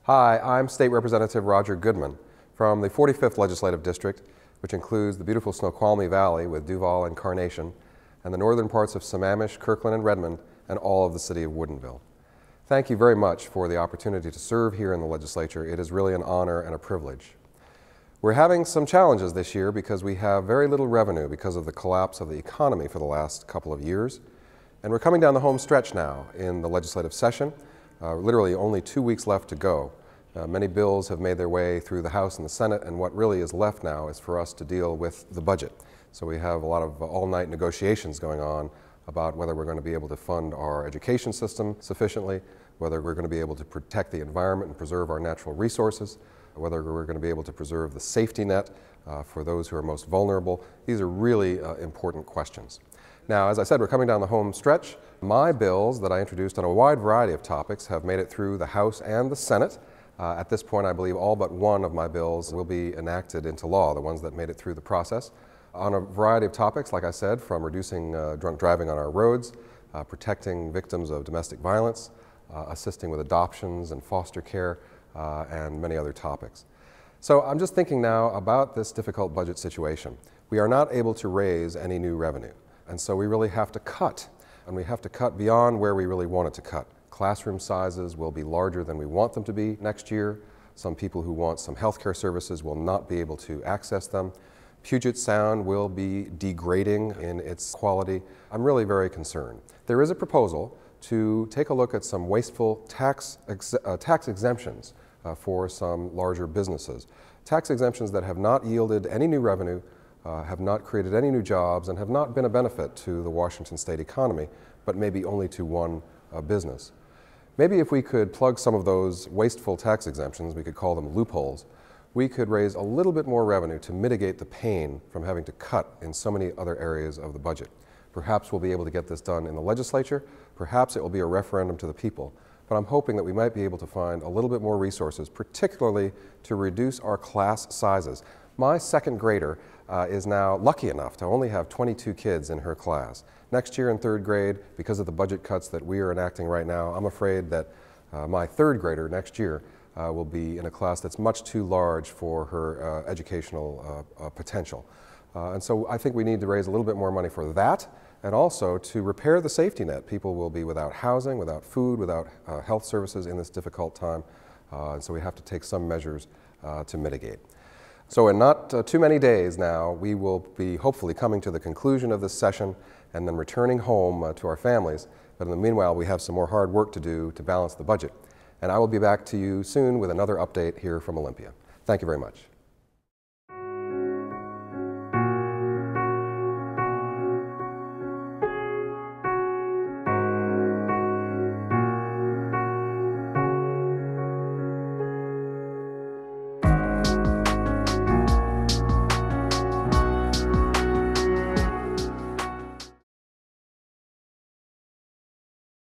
Hi, I'm State Representative Roger Goodman from the 45th Legislative District, which includes the beautiful Snoqualmie Valley with Duval and Carnation, and the northern parts of Sammamish, Kirkland, and Redmond, and all of the city of Woodinville. Thank you very much for the opportunity to serve here in the legislature. It is really an honor and a privilege. We're having some challenges this year because we have very little revenue because of the collapse of the economy for the last couple of years. And we're coming down the home stretch now in the legislative session. Literally only 2 weeks left to go. Many bills have made their way through the House and the Senate, and what really is left now is for us to deal with the budget. So we have a lot of all-night negotiations going on about whether we're going to be able to fund our education system sufficiently, whether we're going to be able to protect the environment and preserve our natural resources, whether we're going to be able to preserve the safety net for those who are most vulnerable. These are really important questions. Now, as I said, we're coming down the home stretch. My bills that I introduced on a wide variety of topics have made it through the House and the Senate. At this point, I believe all but one of my bills will be enacted into law, the ones that made it through the process. On a variety of topics, like I said, from reducing drunk driving on our roads, protecting victims of domestic violence, assisting with adoptions and foster care, and many other topics. So I'm just thinking now about this difficult budget situation. We are not able to raise any new revenue, and so we really have to cut, and we have to cut beyond where we really wanted to cut. Classroom sizes will be larger than we want them to be next year. Some people who want some healthcare services will not be able to access them. Puget Sound will be degrading in its quality. I'm really very concerned. There is a proposal to take a look at some wasteful tax exemptions for some larger businesses. Tax exemptions that have not yielded any new revenue, have not created any new jobs, and have not been a benefit to the Washington state economy, but maybe only to one business. Maybe if we could plug some of those wasteful tax exemptions, we could call them loopholes, we could raise a little bit more revenue to mitigate the pain from having to cut in so many other areas of the budget. Perhaps we'll be able to get this done in the legislature, perhaps it will be a referendum to the people, but I'm hoping that we might be able to find a little bit more resources, particularly to reduce our class sizes. My second grader is now lucky enough to only have 22 kids in her class. Next year in third grade, because of the budget cuts that we are enacting right now, I'm afraid that my third grader next year will be in a class that's much too large for her educational potential. And so I think we need to raise a little bit more money for that, and also to repair the safety net. People will be without housing, without food, without health services in this difficult time, and so we have to take some measures to mitigate. So in not too many days now, we will be hopefully coming to the conclusion of this session and then returning home to our families. But in the meanwhile, we have some more hard work to do to balance the budget. And I will be back to you soon with another update here from Olympia. Thank you very much.